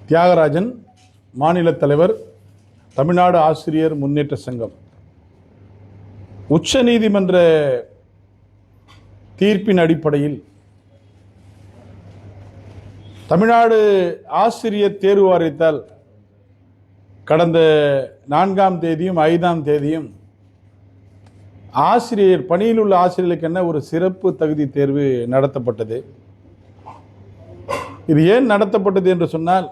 தியாகராஜன், மாநில தலைவர், தமிழ்நாடு ஆசிரியர் முன்னேற்ற சங்கம். உச்ச நீதிமன்ற தீர்ப்பின் அடிப்படையில் தமிழ்நாடு ஆசிரியர் தேர்வு வாரியத்தால் கடந்த 4ஆம் தேதியும் 5ஆம் தேதியும் பணியில் உள்ள ஆசிரியர்களுக்கு என்ன ஒரு சிறப்பு தகுதி தேர்வு நடத்தப்பட்டது. இது ஏன் நடத்தப்பட்டது என்று சொன்னால்,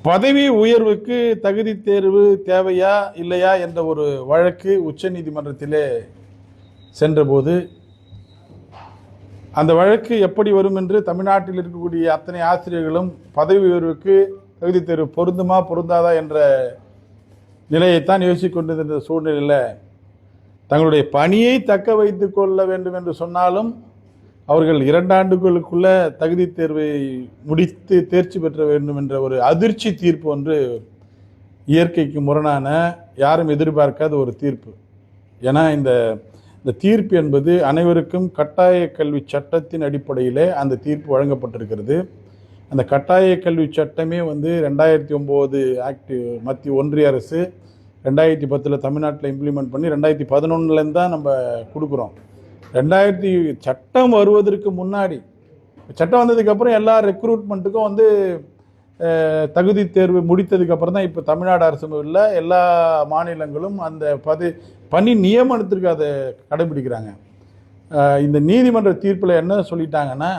பதவி உயர்வுக்கு தகுதி தேர்வு தேவையா இல்லையா என்ற ஒரு வழக்கு உச்ச நீதிமன்றத்திலே சென்றபோது, அந்த வழக்கு எப்படி வரும் என்று தமிழ்நாட்டில் இருக்கக்கூடிய அத்தனை ஆசிரியர்களும் பதவி உயர்வுக்கு தகுதி தேர்வு பொருந்துமா பொருந்தாதா என்ற நிலையைத்தான் யோசித்துக் கொண்டிருந்த சூழ்நிலையில் தங்களுடைய பணியை தக்க வைத்துக் கொள்ள வேண்டும் என்று சொன்னாலும் அவர்கள் 2 ஆண்டுகளுக்குள்ள தகுதி தேர்வை முடித்து தேர்ச்சி பெற்ற வேண்டும் என்ற ஒரு அதிர்ச்சி தீர்ப்பு ஒன்று, இயற்கைக்கு முரணான, யாரும் எதிர்பார்க்காத ஒரு தீர்ப்பு. ஏன்னா இந்த தீர்ப்பு என்பது அனைவருக்கும் கட்டாய கல்வி சட்டத்தின் அடிப்படையிலே அந்த தீர்ப்பு வழங்கப்பட்டிருக்கிறது. அந்த கட்டாய கல்வி சட்டமே 2009 ஆக்ட் மத்திய ஒன்றிய அரசு 2010 தமிழ்நாட்டில் இம்ப்ளிமெண்ட் பண்ணி 2011 தான் நம்ம கொடுக்குறோம். சட்டம் வருவதற்கு முன்னாடி, சட்டம் வந்ததுக்கப்புறம் எல்லா ரெக்ரூட்மெண்ட்டுக்கும் தகுதி தேர்வு முடித்ததுக்கப்புறம் தான் இப்போ தமிழ்நாடு அரசு இல்லை, எல்லா மாநிலங்களும் அந்த பணி நியமனத்திற்கு அதை கடைபிடிக்கிறாங்க. இந்த நீதிமன்ற தீர்ப்பில் என்ன சொல்லிட்டாங்கன்னா,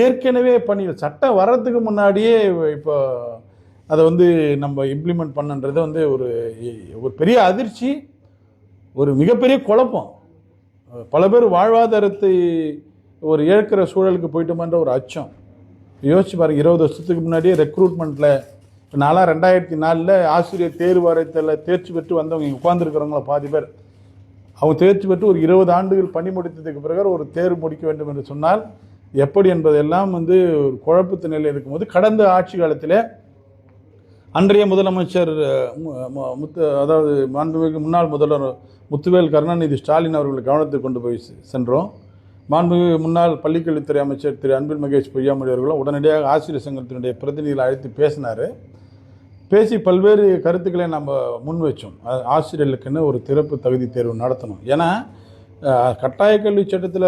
ஏற்கனவே சட்டம் வர்றதுக்கு முன்னாடியே இப்போ அதை நம்ம இம்ப்ளிமெண்ட் பண்ணுன்றது ஒரு பெரிய அதிர்ச்சி, ஒரு மிகப்பெரிய குழப்பம். பல பேர் வாழ்வாதாரத்தை இழக்கிற சூழலுக்கு போயிட்டோமான்ற ஒரு அச்சம். யோசிச்சு பாருங்க, 20 வருஷத்துக்கு முன்னாடியே ரெக்ரூட்மெண்ட்டில் இப்போ நான்லாம் 2004 ஆசிரியர் தேர்வு வாரியத்தில் தேர்ச்சி பெற்று வந்தவங்க உட்கார்ந்துருக்கிறவங்கள பாதி பேர், அவங்க தேர்ச்சி பெற்று ஒரு 20 ஆண்டுகள் பணி முடித்ததுக்கு பிறகு ஒரு தேர்வு முடிக்க வேண்டும் என்று சொன்னால் எப்படி என்பதெல்லாம் ஒரு குழப்பத்து நிலையில் இருக்கும்போது, கடந்த ஆட்சி காலத்தில் அன்றைய முதலமைச்சர் அதாவது மாண்புமிகு முன்னாள் முதல்வர் முத்துவேல் கருணாநிதி ஸ்டாலின் அவர்கள் கவனத்துக்கு கொண்டு போய் சென்றோம். மாண்புமிகு முன்னாள் பள்ளிக்கல்வித்துறை அமைச்சர் திரு அன்பில் மகேஷ் பொய்யாமொழி அவர்களும் உடனடியாக ஆசிரியர் சங்கத்தினுடைய பிரதிநிதிகளை அழைத்து பேசினார். பேசி பல்வேறு கருத்துக்களை நம்ம முன் வச்சோம். ஆசிரியர்களுக்குன்னு ஒரு சிறப்பு தகுதி தேர்வு நடத்தணும். ஏன்னா கட்டாய கல்வி சட்டத்தில்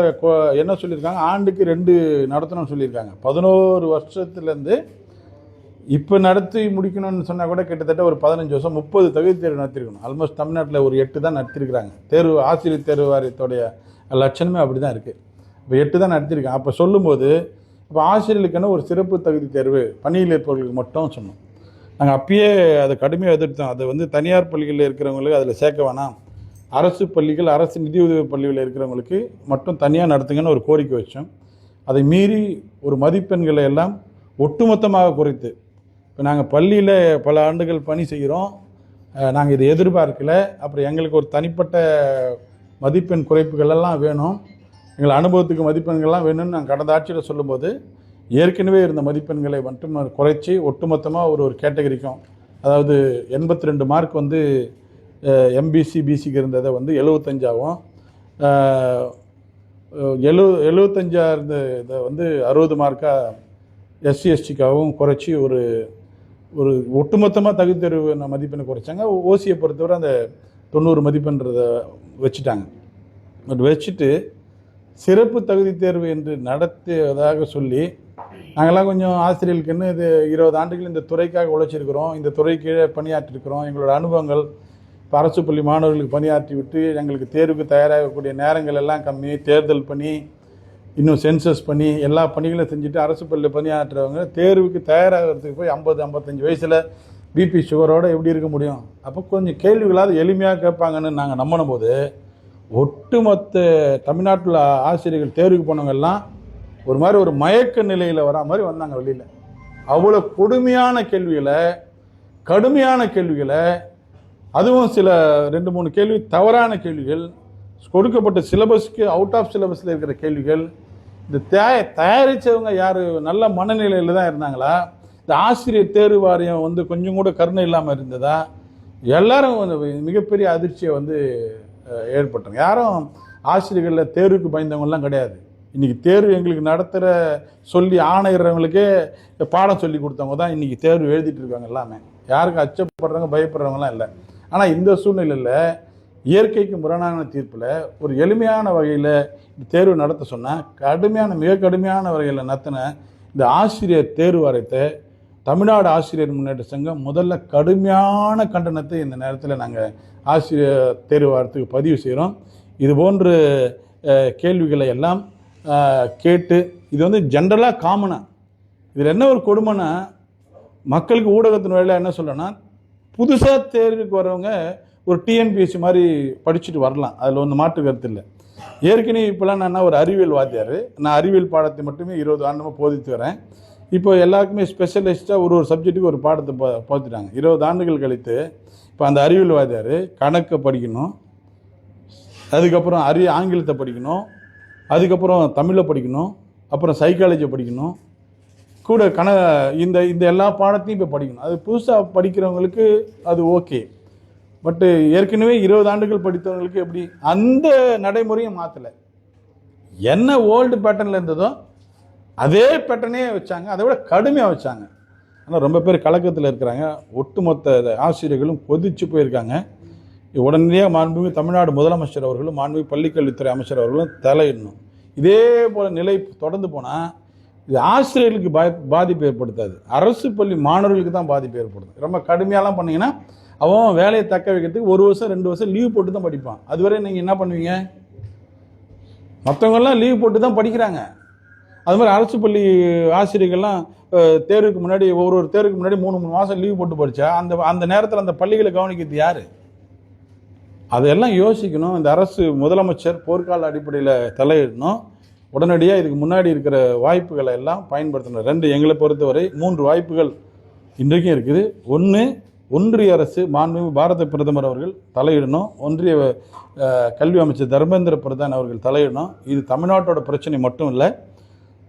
என்ன சொல்லியிருக்காங்க, ஆண்டுக்கு 2 நடத்தணும்னு சொல்லியிருக்காங்க. 11 வருஷத்துலேருந்து இப்போ நடத்தி முடிக்கணும்னு சொன்னால் கூட கிட்டத்தட்ட ஒரு 15 வருஷம் 30 தகுதி தேர்வு நடத்திருக்கணும். ஆல்மோஸ்ட் தமிழ்நாட்டில் ஒரு 8 தான் நடத்திருக்கிறாங்க. ஆசிரியர் தேர்வு வாரியத்தோடைய லட்சணமே அப்படி தான் இருக்குது. இப்போ 8 தான் நடத்திருக்காங்க. அப்போ சொல்லும்போது இப்போ ஆசிரியர்களுக்கான ஒரு சிறப்பு தகுதி தேர்வு பணியில் இருப்பவர்களுக்கு மட்டும் சொன்னோம். நாங்கள் அப்பயே அதை கடுமையாக எதிர்த்தோம். அதை தனியார் பள்ளிகளில் இருக்கிறவங்களுக்கு அதில் சேர்க்க வேணாம், அரசு பள்ளிகள், அரசு நிதியுதவி பள்ளிகளில் இருக்கிறவங்களுக்கு மட்டும் தனியாக நடத்துங்கன்னு ஒரு கோரிக்கை வச்சோம். அதை மீறி ஒரு மதிப்பெண்களை எல்லாம் ஒட்டுமொத்தமாக குறைத்து, இப்போ நாங்கள் பள்ளியில் பல ஆண்டுகள் பணி செய்கிறோம், நாங்கள் இதை எதிர்பார்க்கல, அப்புறம் எங்களுக்கு ஒரு தனிப்பட்ட மதிப்பெண் குறைப்புகள் எல்லாம் வேணும், எங்கள் அனுபவத்துக்கு மதிப்பெண்கள்லாம் வேணும்னு நாங்கள் கடந்த ஆட்சியில் சொல்லும்போது ஏற்கனவே இருந்த மதிப்பெண்களை மட்டும் குறைச்சி ஒட்டுமொத்தமாக ஒரு கேட்டகரிக்கும், அதாவது 82 மார்க் எம்பிசி பிசிக்கு இருந்ததை 75ஆகவும், 75 இருந்த 60 மார்க்காக எஸ்சி எஸ்டிக்காகவும் குறைச்சி ஒரு ஒட்டுமொத்தமாக தகுதி தேர்வு மதிப்பெண்ணை குறைச்சாங்க. ஓசியை பொறுத்தவரை அந்த 90 மதிப்பெண்றதை வச்சுட்டாங்க. பட் வச்சுட்டு சிறப்பு தகுதி தேர்வு என்று நடத்தியதாக சொல்லி, நாங்கள்லாம் கொஞ்சம் ஆசிரியர்களுக்குன்னு இது 20 ஆண்டுகள் இந்த துறைக்காக உழைச்சிருக்கிறோம், இந்த துறை கீழே பணியாற்றிருக்கிறோம், எங்களோட அனுபவங்கள், இப்போ அரசு பள்ளி மாணவர்களுக்கு பணியாற்றி விட்டு எங்களுக்கு தேர்வுக்கு தயாராகக்கூடிய நேரங்கள் எல்லாம் கம்மி, தேர்தல் பணி, இன்னும் சென்சஸ் பண்ணி எல்லா பணிகளும் செஞ்சுட்டு அரசு பள்ளியில் பணியாற்றுறவங்க தேர்வுக்கு தயாராகிறதுக்கு போய் 50-55 வயசில் பிபி சுகரோடு எப்படி இருக்க முடியும்? அப்போ கொஞ்சம் கேள்விகளாவது எளிமையாக கேட்பாங்கன்னு நாங்கள் நம்பின போது, ஒட்டுமொத்த தமிழ்நாட்டில் ஆசிரியர்கள் தேர்வுக்கு போனவங்கெல்லாம் ஒரு மயக்க நிலையில் வரா மாதிரி வந்தாங்க வெளியில். அவ்வளோ கொடுமையான கேள்விகளை, கடுமையான கேள்விகளை, அதுவும் சில 2-3 கேள்வி தவறான கேள்விகள், கொடுக்கப்பட்ட சிலபஸ்க்கு அவுட் ஆஃப் சிலபஸில் இருக்கிற கேள்விகள். இந்த தயாரித்தவங்க யார் நல்ல மனநிலையில் தான் இருந்தாங்களா? இந்த ஆசிரியர் தேர்வு வாரியம் கொஞ்சம் கூட கருணை இல்லாமல் இருந்ததா? எல்லாரும் மிகப்பெரிய அதிர்ச்சியை ஏற்பட்டாங்க. யாரும் ஆசிரியர்களில் தேர்வுக்கு பயந்தவங்கலாம் கிடையாது. இன்றைக்கி தேர்வு எங்களுக்கு நடத்துகிற சொல்லி ஆணையிறவங்களுக்கே பாடம் சொல்லி கொடுத்தவங்க தான் இன்றைக்கி தேர்வு எழுதிட்டு இருக்காங்க எல்லாமே. யாருக்கும் அச்சப்படுறவங்க பயப்படுறவங்கலாம் இல்லை. ஆனால் இந்த சூழ்நிலையில் இயற்கைக்கு முரணான தீர்ப்பில் ஒரு எளிமையான வகையில் தேர்வு நடத்த சொன்னால் மிக கடுமையான வகையில் நடத்தின இந்த ஆசிரியர் தேர்வு வாரியத்தை தமிழ்நாடு ஆசிரியர் முன்னேற்ற சங்கம் முதல்ல கடுமையான கண்டனத்தை இந்த நேரத்தில் நாங்கள் ஆசிரியர் தேர்வு வாரத்துக்கு பதிவு செய்கிறோம். இது போன்ற கேள்விகளை எல்லாம் கேட்டு இது வந்து ஜென்ரலாக காமனாக இதில் என்ன ஒரு கொடுமைன்னா, மக்களுக்கு ஊடகத்தின் வேலை என்ன சொல்லணும்னா, புதுசாக தேர்வுக்கு வரவங்க ஒரு டிஎன்பிஎஸ்சி மாதிரி படிச்சுட்டு வரலாம், அதில் ஒன்று மாற்று கருத்து இல்லை. ஏற்கனவே இப்போலாம் நான் ஒரு அறிவியல் வாத்தியார், நான் அறிவியல் பாடத்தை மட்டுமே 20 ஆண்டுமாக போதித்து வரேன். இப்போ எல்லாருக்குமே ஸ்பெஷலிஸ்ட்டாக ஒரு சப்ஜெக்ட்டுக்கு ஒரு பாடத்தை போதிட்டாங்க. 20 ஆண்டுகள் கழித்து இப்போ அந்த அறிவியல் வாத்தியார் கணக்கை படிக்கணும், அதுக்கப்புறம் ஆங்கிலத்தை படிக்கணும், அதுக்கப்புறம் தமிழை படிக்கணும், அப்புறம் சைக்காலஜியை படிக்கணும், கூட இந்த இந்த எல்லா பாடத்தையும் இப்போ படிக்கணும். அது புதுசாக படிக்கிறவங்களுக்கு அது ஓகே. பட்டு ஏற்கனவே 20 ஆண்டுகள் படித்தவங்களுக்கு எப்படி அந்த நடைமுறையும் மாற்றலை. என்ன ஓல்டு பேட்டர்னில் இருந்ததோ அதே பேட்டர்னே வச்சாங்க, அதை விட கடுமையாக வச்சாங்க. ஆனால் ரொம்ப பேர் கலக்கத்தில் இருக்கிறாங்க. ஒட்டுமொத்த ஆசிரியர்களும் கொதிச்சு போயிருக்காங்க. உடனடியாக மாண்புமிகு தமிழ்நாடு முதலமைச்சர் அவர்களும் மாண்புமிகு பள்ளிக்கல்வித்துறை அமைச்சர் அவர்களும் தலையிடணும். இதே போல் நிலை தொடர்ந்து போனால் இது ஆசிரியர்களுக்கு பாதிப்பு ஏற்படுத்தாது, அரசு பள்ளி மாணவர்களுக்கு தான் பாதிப்பு ஏற்படுது. ரொம்ப கடுமையாலாம் பண்ணிங்கன்னா அவன் வேலையை தக்க வைக்கிறதுக்கு 1 வருஷம் 2 வருஷம் லீவ் போட்டு தான் படிப்பான். அதுவரை நீங்கள் என்ன பண்ணுவீங்க? மற்றவங்கெல்லாம் லீவ் போட்டு தான் படிக்கிறாங்க. அது மாதிரி அரசு பள்ளி ஆசிரியர்கள்லாம் தேர்வுக்கு முன்னாடி ஒரு தேர்வுக்கு முன்னாடி 3 மாதம் லீவ் போட்டு படித்தா அந்த நேரத்தில் அந்த பள்ளிகளை கவனிக்கிறது யார்? அதெல்லாம் யோசிக்கணும். இந்த அரசு முதலமைச்சர் போர்க்கால அடிப்படையில் தலையிடணும். உடனடியாக இதுக்கு முன்னாடி இருக்கிற வாய்ப்புகளை எல்லாம் பயன்படுத்தணும். 2 எங்களை பொறுத்தவரை 3 வாய்ப்புகள் இன்றைக்கும் இருக்குது. ஒன்று, ஒன்றிய அரசு மாண்புமிகு பாரத பிரதமர் அவர்கள் தலையிடணும். ஒன்றிய கல்வி அமைச்சர் தர்மேந்திர பிரதான் அவர்கள் தலையிடணும். இது தமிழ்நாட்டோட பிரச்சனை மட்டும் இல்லை,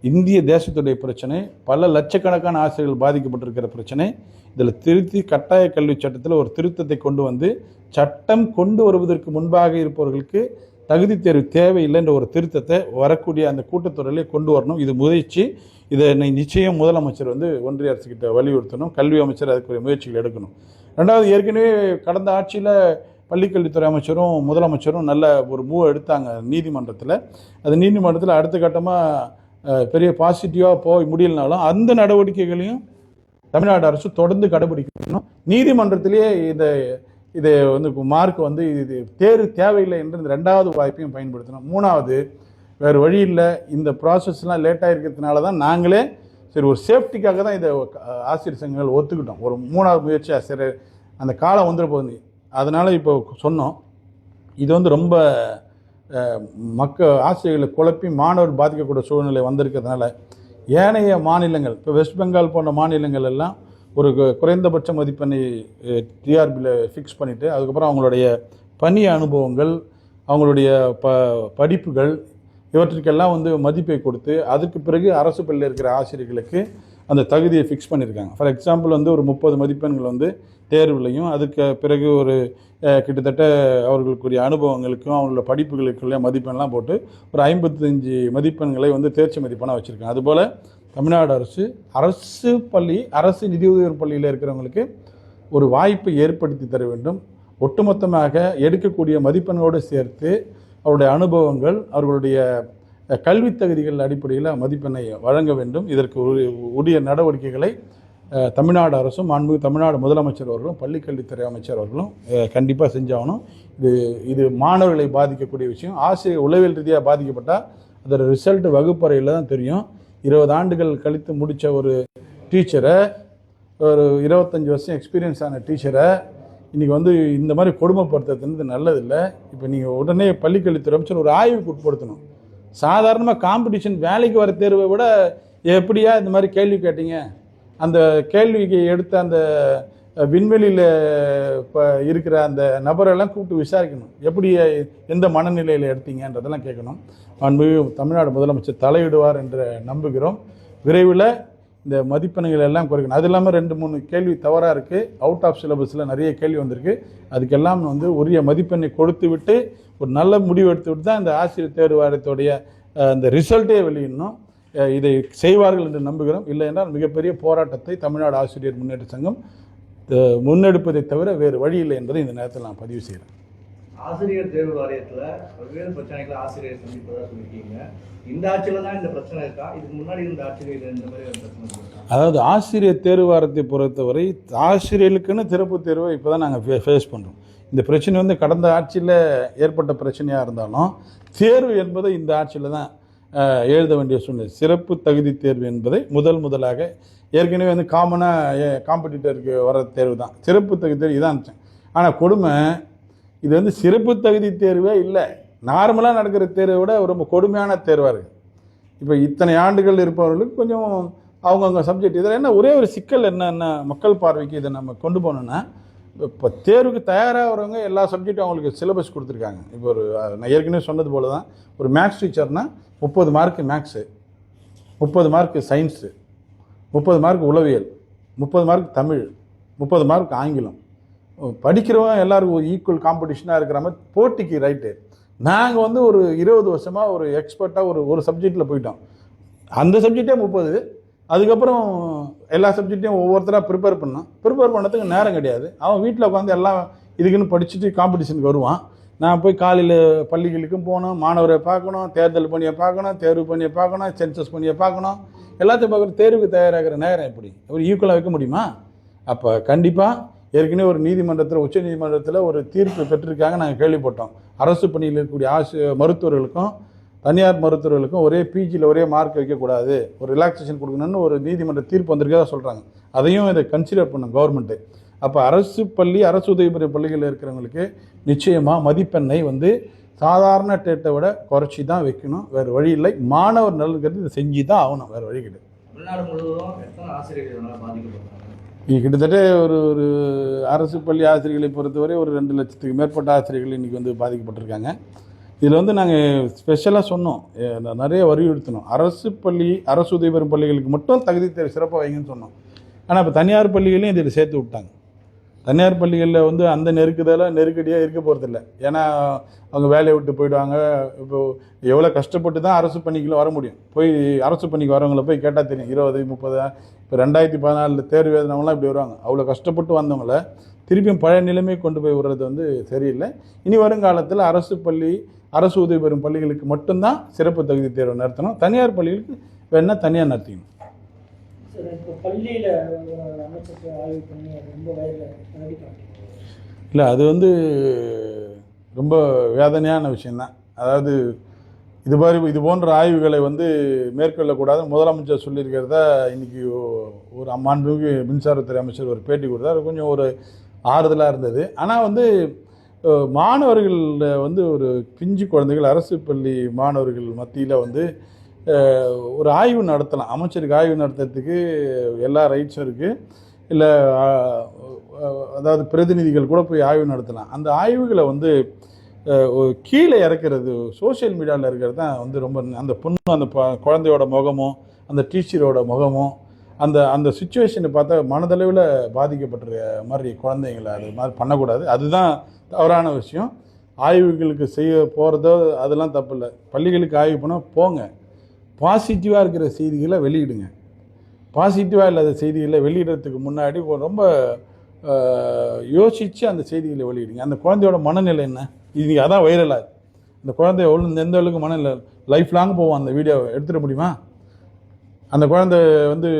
இந்திய தேசத்துடைய பிரச்சனை. பல லட்சக்கணக்கான ஆசிரியர்கள் பாதிக்கப்பட்டிருக்கிற பிரச்சனை. இதில் திருத்தி கட்டாய கல்வி சட்டத்தில் ஒரு திருத்தத்தை கொண்டு வந்து சட்டம் கொண்டு வருவதற்கு முன்பாக இருப்பவர்களுக்கு தகுதி தேர்வு தேவையில்லை என்ற ஒரு திருத்தத்தை வரக்கூடிய அந்த கூட்டத்தொடரிலே கொண்டு வரணும். இது முயற்சி. இதை நிச்சயம் முதலமைச்சர் ஒன்றிய அரசுக்கிட்ட வலியுறுத்தணும். கல்வி அமைச்சர் அதுக்குரிய முயற்சிகள் எடுக்கணும். 2வது, ஏற்கனவே கடந்த ஆட்சியில் பள்ளிக்கல்வித்துறை அமைச்சரும் முதலமைச்சரும் நல்ல ஒரு மூவ் எடுத்தாங்க நீதிமன்றத்தில். அது நீதிமன்றத்தில் அடுத்த கட்டமாக பெரிய பாசிட்டிவாக போய் முடியலனாலும் அந்த நடவடிக்கைகளையும் தமிழ்நாடு அரசு தொடர்ந்து கடைபிடிக்கணும். நீதிமன்றத்திலேயே இதை மார்க் இது தேர்வு தேவையில்லை என்று இந்த 2வது வாய்ப்பையும் பயன்படுத்தணும். 3வது, வேறு வழி இல்லை, இந்த ப்ராசஸ்லாம் லேட்டாக இருக்கிறதுனால தான் நாங்களே சரி ஒரு சேஃப்டிக்காக தான் இதை ஆசிரியர் சங்கங்கள் ஒத்துக்கிட்டோம். ஒரு 3வது முயற்சி சரி அந்த காலம் வந்துட போகுது, அதனால் இப்போ சொன்னோம். இது ரொம்ப ஆசிரியர்களை குழப்பி மாணவர் பாதிக்கக்கூடிய சூழ்நிலை வந்திருக்கிறதுனால ஏனைய மாநிலங்கள், இப்போ வெஸ்ட் பெங்கால் போன்ற மாநிலங்கள் எல்லாம் ஒரு குறைந்தபட்ச மதிப்பெண்ணை டிஆர்பியில் ஃபிக்ஸ் பண்ணிவிட்டு அதுக்கப்புறம் அவங்களுடைய பணி அனுபவங்கள், அவங்களுடைய படிப்புகள் இவற்றுக்கெல்லாம் மதிப்பை கொடுத்து அதுக்கு பிறகு அரசு பள்ளியில் இருக்கிற ஆசிரியர்களுக்கு அந்த தகுதியை ஃபிக்ஸ் பண்ணியிருக்காங்க. ஃபார் எக்ஸாம்பிள் ஒரு 30 மதிப்பெண்கள் தேர்வுலையும் அதுக்கு பிறகு ஒரு கிட்டத்தட்ட அவர்களுக்குரிய அனுபவங்களுக்கும் அவங்களோட படிப்புகளுக்குள்ள மதிப்பெண்லாம் போட்டு ஒரு 55 மதிப்பெண்களை தேர்ச்சி மதிப்பெண்ணாக வச்சுருக்காங்க. அதுபோல் தமிழ்நாடு அரசு பள்ளி, அரசு நிதி உதவி பள்ளியில் இருக்கிறவங்களுக்கு ஒரு வாய்ப்பை ஏற்படுத்தி தர வேண்டும். ஒட்டுமொத்தமாக எடுக்கக்கூடிய மதிப்பெண்ணோடு சேர்த்து அவருடைய அனுபவங்கள், அவர்களுடைய கல்வி தகுதிகள் அடிப்படையில் மதிப்பெண்ணை வழங்க வேண்டும். இதற்கு உரிய நடவடிக்கைகளை தமிழ்நாடு அரசும் மாண்புமிகு தமிழ்நாடு முதலமைச்சர் அவர்களும் பள்ளிக்கல்வித்துறை அமைச்சர் அவர்களும் கண்டிப்பாக செஞ்சாகணும். இது மாணவர்களை பாதிக்கக்கூடிய விஷயம். ஆசிரியர் உளவியல் ரீதியாக பாதிக்கப்பட்டால் அதோட ரிசல்ட் வகுப்பறையில் தான் தெரியும். 20 ஆண்டுகள் கழித்து முடித்த ஒரு டீச்சரை, ஒரு 25 வருஷம் எக்ஸ்பீரியன்ஸ் ஆன டீச்சரை இன்றைக்கி இந்த மாதிரி கொடுமைப்படுத்துறது நல்லதில்லை. இப்போ நீங்கள் உடனே பள்ளிக்கல்வித்துறை அமைச்சர் ஒரு ஆய்வுக்கு உட்படுத்தணும். சாதாரணமாக காம்படிஷன் வேலைக்கு வர தேர்வை விட எப்படியா இந்த மாதிரி கேள்வி கேட்டீங்க, அந்த கேள்விக்கு எடுத்த அந்த விண்வெளியில் இப்போ இருக்கிற அந்த நபரெல்லாம் கூப்பிட்டு விசாரிக்கணும், எப்படி எந்த மனநிலையில் எடுத்தீங்கன்றதெல்லாம் கேட்கணும். தமிழ்நாடு முதலமைச்சர் தலையிடுவார் என்று நம்புகிறோம். விரைவில் இந்த மதிப்பெண்கள் எல்லாம் குறைக்கணும். அது இல்லாமல் 2-3 கேள்வி தவறாக இருக்குது. அவுட் ஆஃப் சிலபஸில் நிறைய கேள்வி வந்திருக்கு. அதுக்கெல்லாம் உரிய மதிப்பெண்ணை கொடுத்து விட்டு ஒரு நல்ல முடிவு எடுத்து விட்டு தான் இந்த ஆசிரியர் தேர்வு வாரியத்துடைய இந்த ரிசல்ட்டே வெளியிடணும். இதை செய்வார்கள் என்று நம்புகிறோம். இல்லை என்றால் மிகப்பெரிய போராட்டத்தை தமிழ்நாடு ஆசிரியர் முன்னேற்ற சங்கம் முன்னெடுப்பதை தவிர வேறு வழி இல்லை என்பதை இந்த நேரத்தில் நான் பதிவு செய்கிறேன். ஆசிரியர் தேர்வு வாரியத்தில் பல்வேறு பிரச்சனைகளை ஆசிரியர் சந்திப்பதாக சொல்லியிருக்கீங்க. இந்த ஆட்சியில் தான் இந்த பிரச்சனை இருக்கா? இதுக்கு முன்னாடி இந்த ஆட்சியில் இந்த மாதிரி பிரச்சனை இருக்கா? அதாவது ஆசிரியர் தேர்வு வாரத்தை பொறுத்தவரை ஆசிரியர்களுக்குன்னு சிறப்பு தேர்வை இப்போ தான் நாங்கள் ஃபேஸ் பண்ணுறோம். இந்த பிரச்சனை வந்து கடந்த ஆட்சியில் ஏற்பட்ட பிரச்சனையாக இருந்தாலும் தேர்வு என்பதை இந்த ஆட்சியில் தான் எழுத வேண்டிய சூழ்நிலை. சிறப்பு தகுதி தேர்வு என்பதை முதலாக ஏற்கனவே வந்து காமனாக காம்படிட்டருக்கு வர தேர்வு தான் சிறப்பு தகுதி தேர்வு இதான் இருந்துச்சு. ஆனால் கொடுமை இது வந்து சிறப்பு தகுதி தேர்வே இல்லை, நார்மலாக நடக்கிற தேர்வை விட ரொம்ப கொடுமையான தேர்வாக இருக்குது. இப்போ இத்தனை ஆண்டுகள் இருப்பவர்களுக்கு கொஞ்சம் அவங்கவுங்க சப்ஜெக்ட் இதில் என்ன ஒரே ஒரு சிக்கல் என்ன மக்கள் பார்வைக்கு இதை நம்ம கொண்டு போனோன்னா, இப்போ தேர்வுக்கு தயாராகிறவங்க எல்லா சப்ஜெக்டும் அவங்களுக்கு சிலபஸ் கொடுத்துருக்காங்க. இப்போ ஒரு நான் ஏற்கனவே சொன்னது போல தான் ஒரு மேக்ஸ் டீச்சர்னால் 30 mark maths, 30 mark science, 30 mark உளவியல், 30 மார்க் தமிழ், 30 மார்க் ஆங்கிலம். படிக்கிறவங்க எல்லாருக்கும் ஈக்குவல் காம்படிஷனாக இருக்கிற மாதிரி போட்டிக்கு ரைட்டு. நாங்கள் வந்து ஒரு 20 வருஷமாக ஒரு எக்ஸ்பர்ட்டாக ஒரு சப்ஜெக்டில் போயிட்டோம். அந்த சப்ஜெக்டே 30, அதுக்கப்புறம் எல்லா சப்ஜெக்டையும் ஒவ்வொருத்தராக ப்ரிப்பேர் பண்ணதுக்கு நேரம் கிடையாது. அவன் வீட்டில் உட்காந்து எல்லாம் இதுக்குன்னு படிச்சுட்டு காம்படிஷனுக்கு வருவான். நான் போய் காலையில் பள்ளிகளுக்கும் போகணும், மாணவரை பார்க்கணும், தேர்தல் பணியை பார்க்கணும், தேர்வு பணியை பார்க்கணும், சென்சஸ் பணியை பார்க்கணும், எல்லாத்தையும் பார்க்குற தேர்வுக்கு தயாராகிற நேரம் எப்படி ஒரு ஈக்குவலாக வைக்க முடியுமா? அப்போ கண்டிப்பாக ஏற்கனவே ஒரு நீதிமன்றத்தில் உச்ச நீதிமன்றத்தில் ஒரு தீர்ப்பு பெற்றிருக்காங்க. நாங்கள் கேள்விப்பட்டோம். அரசு பணியில் இருக்கக்கூடிய மருத்துவர்களுக்கும் தனியார் மருத்துவர்களுக்கும் ஒரே பிஜியில் ஒரே மார்க் வைக்கக்கூடாது, ஒரு ரிலாக்ஸேஷன் கொடுக்கணும்னு ஒரு நீதிமன்ற தீர்ப்பு வந்திருக்கதா சொல்கிறாங்க. அதையும் இதை கன்சிடர் பண்ணும் கவர்மெண்ட்டு. அப்போ அரசு உதவி பெறும் பள்ளிகளில் இருக்கிறவங்களுக்கு நிச்சயமாக மதிப்பெண்ணை வந்து சாதாரண டேட்டை விட குறைச்சி தான் வைக்கணும், வேறு வழி இல்லை. மாணவர் நலனுக்கு இதை செஞ்சு தான் ஆகணும், வேறு வழி கிடையாது. தமிழ்நாடு முழுவதும் எத்தனை ஆசிரியர்கள் பாதிக்கப்படுறாங்க? கிட்டத்தட்ட ஒரு அரசு பள்ளி ஆசிரியர்களை பொறுத்தவரை ஒரு 2 லட்சத்துக்கு மேற்பட்ட ஆசிரியர்கள் இன்றைக்கி வந்து பாதிக்கப்பட்டிருக்காங்க. இதில் வந்து நாங்கள் ஸ்பெஷலாக சொன்னோம், நிறைய வலியுறுத்தினோம். அரசு உதவி பெறும் பள்ளிகளுக்கு மட்டும் தகுதி தேர்வு சிறப்பாக வைங்கன்னு சொன்னோம். ஆனால் இப்போ தனியார் பள்ளிகளையும் இதில் சேர்த்து விட்டாங்க. தனியார் பள்ளிகளில் வந்து அந்த நெருக்கடியாக இருக்க போகிறதில்ல. ஏன்னா அவங்க வேலையை விட்டு போயிடுவாங்க. இப்போது எவ்வளோ கஷ்டப்பட்டு தான் அரசு பணிக்குள்ள வர முடியும். போய் அரசு பணிக்கு வரவங்களை போய் கேட்டால் தெரியும். 20, 30 இப்போ 2014 தேர்வு எழுதினவங்களாம் இப்படி வருவாங்க. அவ்வளோ கஷ்டப்பட்டு வந்தவங்கள திருப்பியும் பழைய நிலைமை கொண்டு போய் விடுறது வந்து சரியில்லை. இனி வருங்காலத்தில் அரசு உதவி பெறும் பள்ளிகளுக்கு மட்டும்தான் சிறப்பு தகுதி தேர்வு நடத்தணும். தனியார் பள்ளிகளுக்கு வேணா தனியாக நடத்திக்கணும். இல்லை, அது வந்து ரொம்ப வேதனையான விஷயந்தான். அதாவது இது போன்ற ஆய்வுகளை வந்து மேற்கொள்ளக்கூடாதுன்னு முதலமைச்சர் சொல்லியிருக்கிறத இன்றைக்கி ஒரு மாண்புமிகு மின்சாரத்துறை அமைச்சர் ஒரு பேட்டி கொடுத்தார். கொஞ்சம் ஒரு ஆறுதலாக இருந்தது. ஆனால் வந்து மாணவர்களில் வந்து ஒரு பிஞ்சு குழந்தைகள் அரசு பள்ளி மாணவர்கள் மத்தியில் வந்து ஒரு ஆய்வு நடத்தலாம். அமைச்சருக்கு ஆய்வு நடத்துறதுக்கு எல்லா ரைட்ஸும் இருக்குது. இல்லை அதாவது பிரதிநிதிகள் கூட போய் ஆய்வு நடத்தலாம். அந்த ஆய்வுகளை வந்து கீழே இறக்கிறது, சோஷியல் மீடியாவில் இருக்கிறது தான் வந்து ரொம்ப அந்த பொண்ணு அந்த குழந்தையோட முகமும் அந்த டீச்சரோட முகமும் அந்த சுச்சுவேஷனை பார்த்தா மனதளவில் பாதிக்கப்பட்டிருக்க மாதிரி குழந்தைங்களை அது மாதிரி பண்ணக்கூடாது. அதுதான் தவறான விஷயம். ஆய்வுகளுக்கு செய்ய போகிறதோ அதெல்லாம் தப்பு இல்லை. பள்ளிகளுக்கு ஆய்வு பண்ணால் போங்க, பாசிட்டிவாக இருக்கிற செய்திகளை வெளியிடுங்க. பாசிட்டிவாக இல்லாத செய்திகளை வெளியிடுறதுக்கு முன்னாடி ரொம்ப யோசித்து அந்த செய்திகளை வெளியிடுங்க. அந்த குழந்தையோட மனநிலை என்ன, இது அதான் வைரலாக அந்த குழந்தை எந்த அளவுக்கு மனநிலை லைஃப் லாங் போவோம். அந்த வீடியோவை எடுத்துட முடியுமா? அந்த குழந்தை வந்து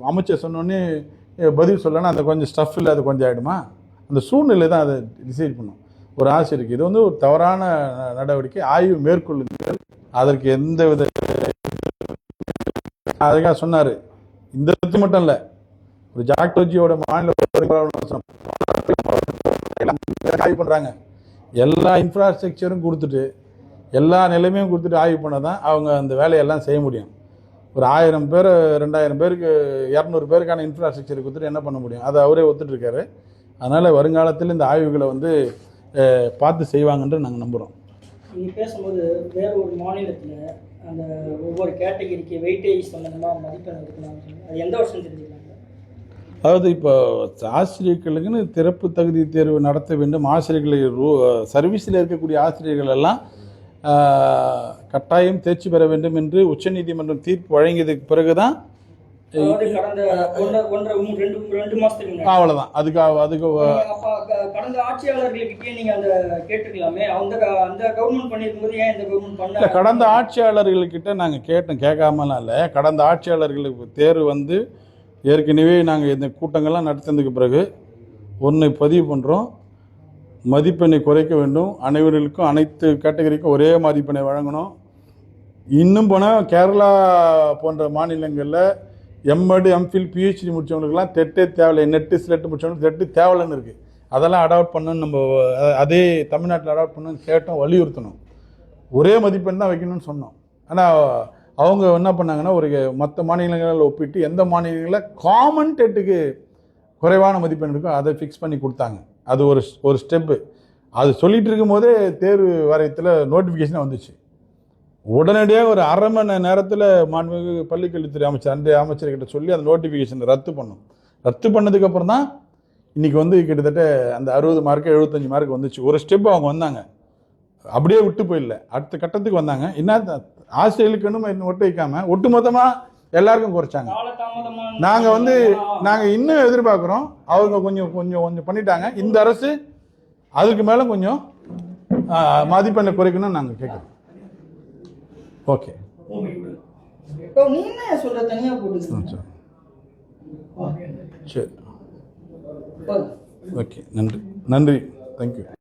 அமைச்சர் சொன்னோன்னே பதில் சொல்லனா அந்த கொஞ்சம் ஸ்டஃப் இல்லை, அது கொஞ்சம் ஆகிடுமா? அந்த சூழ்நிலை தான் அதை டிசைட் பண்ணும் ஒரு ஆசிரியருக்கு. இது வந்து ஒரு தவறான நடவடிக்கை. ஆய்வு மேற்கொள்ளுங்கள். அதற்கு எந்த வித அதுக்காக சொன்னார். இந்த மட்டும் இல்லை, ஒரு ஜாக்டோஜியோட மாநில ஆய்வு பண்ணுறாங்க. எல்லா இன்ஃப்ராஸ்ட்ரக்சரும் கொடுத்துட்டு எல்லா நிலைமையும் கொடுத்துட்டு ஆய்வு பண்ண தான் அவங்க அந்த வேலையெல்லாம் செய்ய முடியும். ஒரு 1000 பேர் 2000 பேருக்கு 200 பேருக்கான இன்ஃப்ராஸ்ட்ரக்சர் கொடுத்துட்டு என்ன பண்ண முடியும்? அதை அவரே ஒத்துட்ருக்காரு. அதனால் வருங்காலத்தில் இந்த ஆய்வுகளை வந்து பார்த்து செய்வாங்கன்று நாங்கள் நம்புகிறோம். நீங்கள் பேசும்போது வேறு ஒரு மாநிலத்தில் அந்த ஒவ்வொரு கேட்டகரிக்கு வெயிட்டேஜ் சம்மந்தமாக மதிப்பெண் எடுக்கலாம், அது எந்த வருஷம் தெரிஞ்சுக்கலாங்க? அதாவது இப்போ ஆசிரியர்களுக்குன்னு சிறப்பு தகுதி தேர்வு நடத்த வேண்டும். ஆசிரியர்களை சர்வீஸில் இருக்கக்கூடிய ஆசிரியர்கள் எல்லாம் கட்டாயம் தேர்ச்சி பெற வேண்டும் என்று உச்சநீதிமன்றம் தீர்ப்பு வழங்கியதுக்கு பிறகு தான் அதாவது கடந்த ரெண்டு மாசத்துக்கு முன்னாடி அவ்வளோதான். அதுக்கு அப்ப கடந்த ஆட்சியாளர்கள்கிட்டயே நீங்க அந்த கேட்டுக்கலாமே. அந்த கவர்மெண்ட் பண்ணிருக்கும் போது ஏன் இந்த கவர்மெண்ட் பண்ணல? கடந்த ஆட்சியாளர்கள்கிட்ட நாங்கள் கேட்காமலாம் இல்லை. கடந்த ஆட்சியாளர்களுக்கு தேர்வு வந்து ஏற்கனவே நாங்கள் இந்த கூட்டங்கள்லாம் நடத்தினதுக்கு பிறகு ஒன்றை பதிவு பண்ணுறோம். மதிப்பெண்ணை குறைக்க வேண்டும், அனைவர்களுக்கும் அனைத்து கேட்டகரிக்கும் ஒரே மதிப்பெண்ணை வழங்கணும். இன்னும் போனால் கேரளா போன்ற மாநிலங்களில் எம்எட் எம்ஃபில் பிஹெச்டி முடித்தவங்களுக்குலாம் தெட்டே தேவையில்லை, நெட்டு ஸ்லெட்டு முடித்தவங்களுக்கு தெட்டு தேவையில்லைன்னு இருக்குது. அதெல்லாம் அடாப்ட் பண்ணணும்னு நம்ம அதே தமிழ்நாட்டில் அடாப்ட் பண்ணணும்னு கேட்டோம், வலியுறுத்தணும். ஒரே மதிப்பெண் தான் வைக்கணும்னு சொன்னோம். ஆனால் அவங்க என்ன பண்ணாங்கன்னா ஒரு மற்ற மாநிலங்களில் ஒப்பிட்டு எந்த மாநிலங்களில் காமன் டெட்டுக்கு குறைவான மதிப்பெண் இருக்கோ அதை ஃபிக்ஸ் பண்ணி கொடுத்தாங்க. அது ஒரு ஸ்டெப்பு. அது சொல்லிகிட்டு இருக்கும்போதே தேர்வு வாரியத்தில் நோட்டிஃபிகேஷன் வந்துச்சு. உடனடியாக ஒரு அரை மணி நேரத்தில் மாண்புமிகு பள்ளிக்கல்வித்துறை அமைச்சர் அன்றைய அமைச்சர்கிட்ட சொல்லி அந்த நோட்டிஃபிகேஷனை ரத்து பண்ணோம். ரத்து பண்ணதுக்கப்புறம் தான் இன்றைக்கி வந்து கிட்டத்தட்ட அந்த 60 மார்க்கு 75 மார்க் வந்துச்சு. ஒரு ஸ்டெப் அவங்க வந்தாங்க, அப்படியே விட்டு போயிடல, அடுத்த கட்டத்துக்கு வந்தாங்க. என்ன ஆசிரியர்களுக்குன்னு ஒட்டு வைக்காமல் ஒட்டுமொத்தமாக எல்லாருக்கும் குறைச்சாங்க. நாங்கள் இன்னும் எதிர்பார்க்குறோம். அவங்க கொஞ்சம் பண்ணிட்டாங்க. இந்த அரசு அதுக்கு மேலே கொஞ்சம் மதிப்பெண்ணை குறைக்கணும்னு நாங்கள் கேட்குறோம். ஓகே, சரி, ஓகே, நன்றி, தேங்க்யூ.